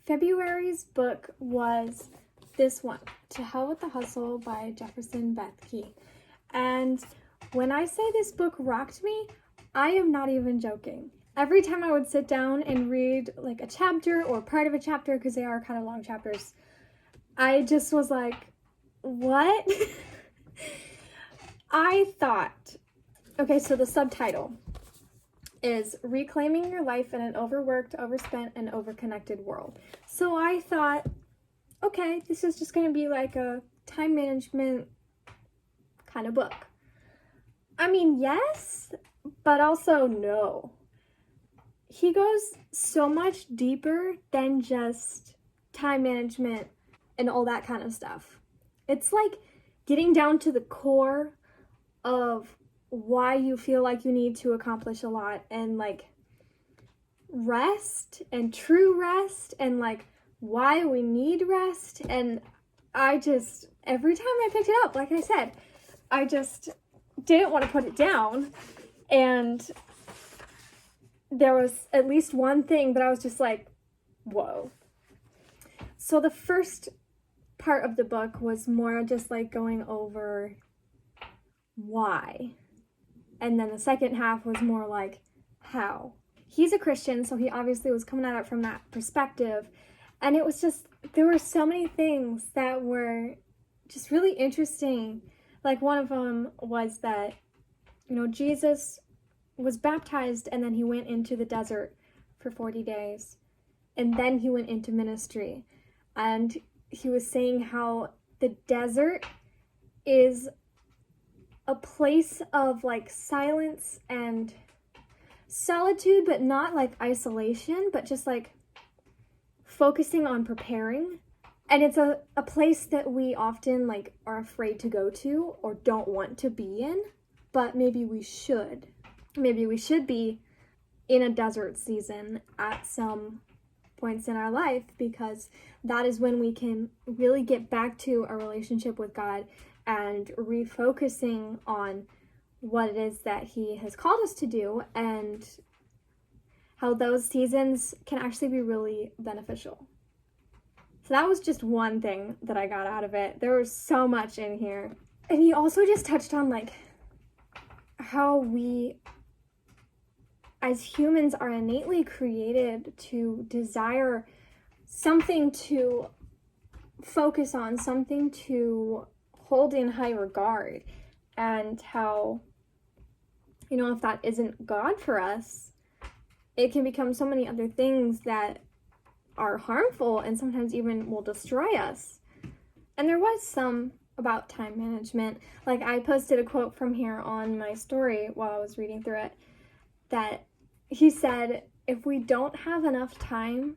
February's book was this one, To Hell with the Hustle by Jefferson Bethke. And when I say this book rocked me, I am not even joking. Every time I would sit down and read like a chapter or part of a chapter, because they are kind of long chapters, I just was like, what? I thought, okay, so the subtitle is Reclaiming Your Life in an Overworked, Overspent, and Overconnected World. So I thought, okay, this is just going to be like a time management kind of book. I mean, yes, but also no. He goes so much deeper than just time management and all that kind of stuff. It's like getting down to the core of why you feel like you need to accomplish a lot, and like rest and true rest, and like why we need rest. And I just, every time I picked it up, like I said, I just didn't want to put it down. And there was at least one thing that I was just like, whoa. So the first part of the book was more just like going over why. And then the second half was more like how. He's a Christian, so he obviously was coming at it from that perspective. And it was just, there were so many things that were just really interesting. Like one of them was that, Jesus was baptized and then he went into the desert for 40 days. And then he went into ministry. And he was saying how the desert is a place of like silence and solitude, but not like isolation, but just like focusing on preparing. And it's a place that we often like are afraid to go to or don't want to be in, but maybe we should. Maybe we should be in a desert season at some points in our life, because that is when we can really get back to a relationship with God and refocusing on what it is that he has called us to do, and how those seasons can actually be really beneficial. So that was just one thing that I got out of it. There was so much in here. And he also just touched on like how we as humans are innately created to desire something to focus on, something to hold in high regard, and how, if that isn't God for us, it can become so many other things that are harmful and sometimes even will destroy us. And there was some about time management. Like I posted a quote from here on my story while I was reading through it, that he said, if we don't have enough time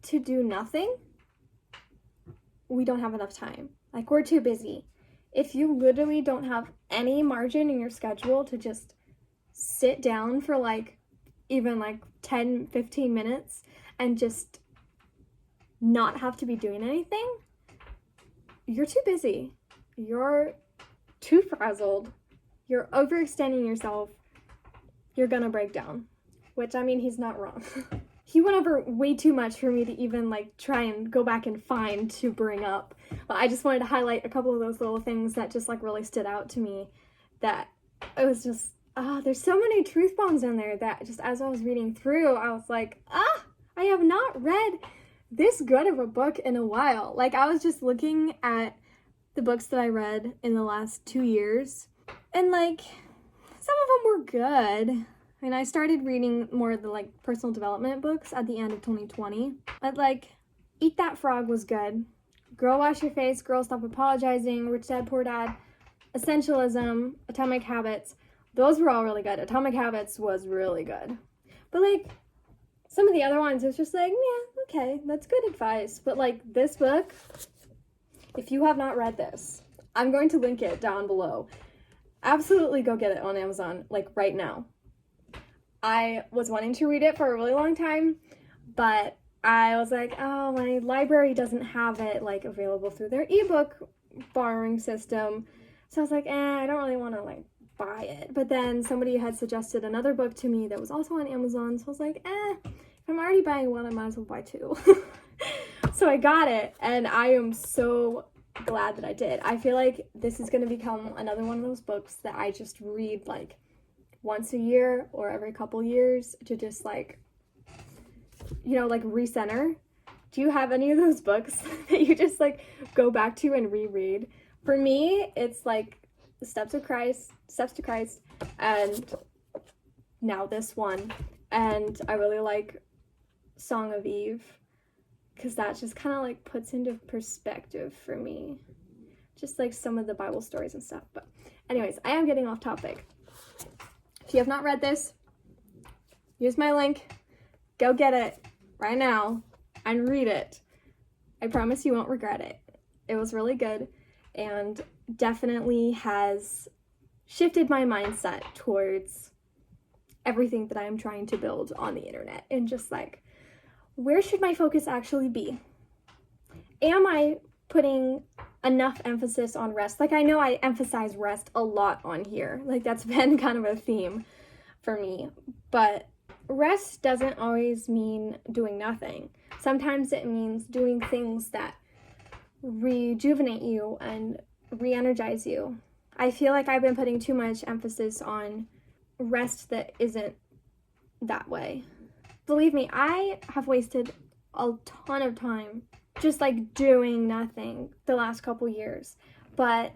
to do nothing, we don't have enough time. Like we're too busy. If you literally don't have any margin in your schedule to just sit down for like even like 10, 15 minutes and just not have to be doing anything, you're too busy. You're too frazzled. You're overextending yourself. You're gonna break down. Which, I mean, he's not wrong. He went over way too much for me to even like try and go back and find to bring up. But I just wanted to highlight a couple of those little things that just like really stood out to me, that it was just, there's so many truth bombs in there that just as I was reading through, I was like, I have not read this good of a book in a while. Like I was just looking at the books that I read in the last 2 years, and like some of them were good. And I started reading more of the like personal development books at the end of 2020. But like Eat That Frog was good. Girl Wash Your Face, Girl Stop Apologizing, Rich Dad Poor Dad, Essentialism, Atomic Habits. Those were all really good. Atomic Habits was really good. But like some of the other ones, it was just like, yeah, okay, that's good advice. But like this book, if you have not read this, I'm going to link it down below. Absolutely go get it on Amazon, like right now. I was wanting to read it for a really long time, but I was like, oh, my library doesn't have it like available through their ebook borrowing system. So I was like, I don't really want to like buy it. But then somebody had suggested another book to me that was also on Amazon. So I was like, if I'm already buying one, I might as well buy two. So I got it, and I am so glad that I did. I feel like this is going to become another one of those books that I just read like once a year or every couple years to just like, you know, like recenter. Do you have any of those books that you just like go back to and reread? For me, it's like Steps to Christ, and now this one. And I really like Song of Eve, because that just kind of like puts into perspective for me just like some of the Bible stories and stuff. But anyways, I am getting off topic. If you have not read this, use my link, go get it right now and read it. I promise you won't regret it. It was really good and definitely has shifted my mindset towards everything that I am trying to build on the internet, and just like, where should my focus actually be? Am I putting enough emphasis on rest? Like, I know I emphasize rest a lot on here. Like, that's been kind of a theme for me. But rest doesn't always mean doing nothing. Sometimes it means doing things that rejuvenate you and re-energize you. I feel like I've been putting too much emphasis on rest that isn't that way. Believe me, I have wasted a ton of time just like doing nothing the last couple years, but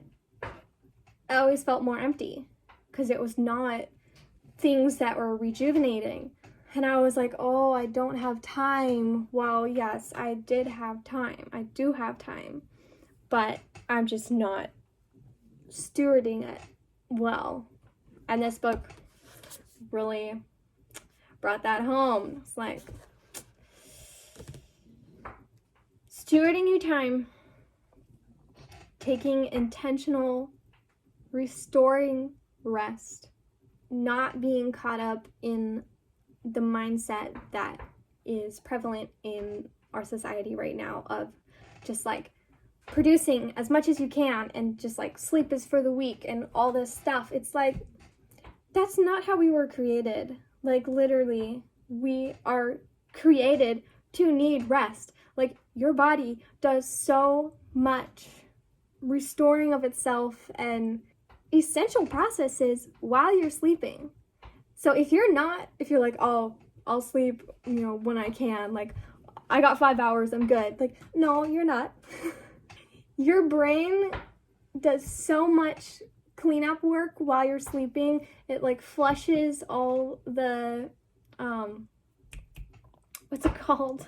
I always felt more empty because it was not things that were rejuvenating. And I was like, oh, I don't have time. Well, yes, I did have time. I do have time, but I'm just not stewarding it well. And this book really brought that home. It's like, stewarding your time, taking intentional, restoring rest, not being caught up in the mindset that is prevalent in our society right now of just like producing as much as you can and just like sleep is for the weak and all this stuff. It's like, that's not how we were created. Like, literally, we are created to need rest. Like, your body does so much restoring of itself and essential processes while you're sleeping. So if you're like, oh, I'll sleep, you know, when I can, like, I got 5 hours, I'm good. Like, no, you're not. Your brain does so much cleanup work while you're sleeping. It like flushes all the, what's it called?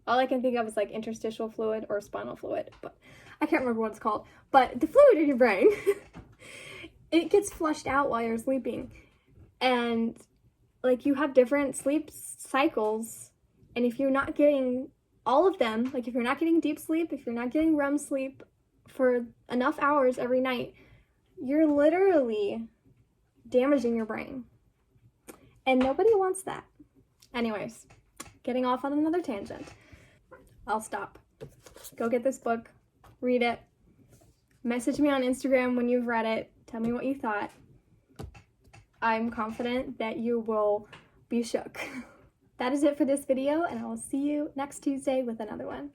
All I can think of is like interstitial fluid or spinal fluid, but I can't remember what it's called. But the fluid in your brain, it gets flushed out while you're sleeping. And like, you have different sleep cycles. And if you're not getting all of them, like if you're not getting deep sleep, if you're not getting REM sleep for enough hours every night, you're literally damaging your brain. And nobody wants that. Anyways, getting off on another tangent. I'll stop. Go get this book, read it, message me on Instagram when you've read it, tell me what you thought. I'm confident that you will be shook. That is it for this video, and I will see you next Tuesday with another one.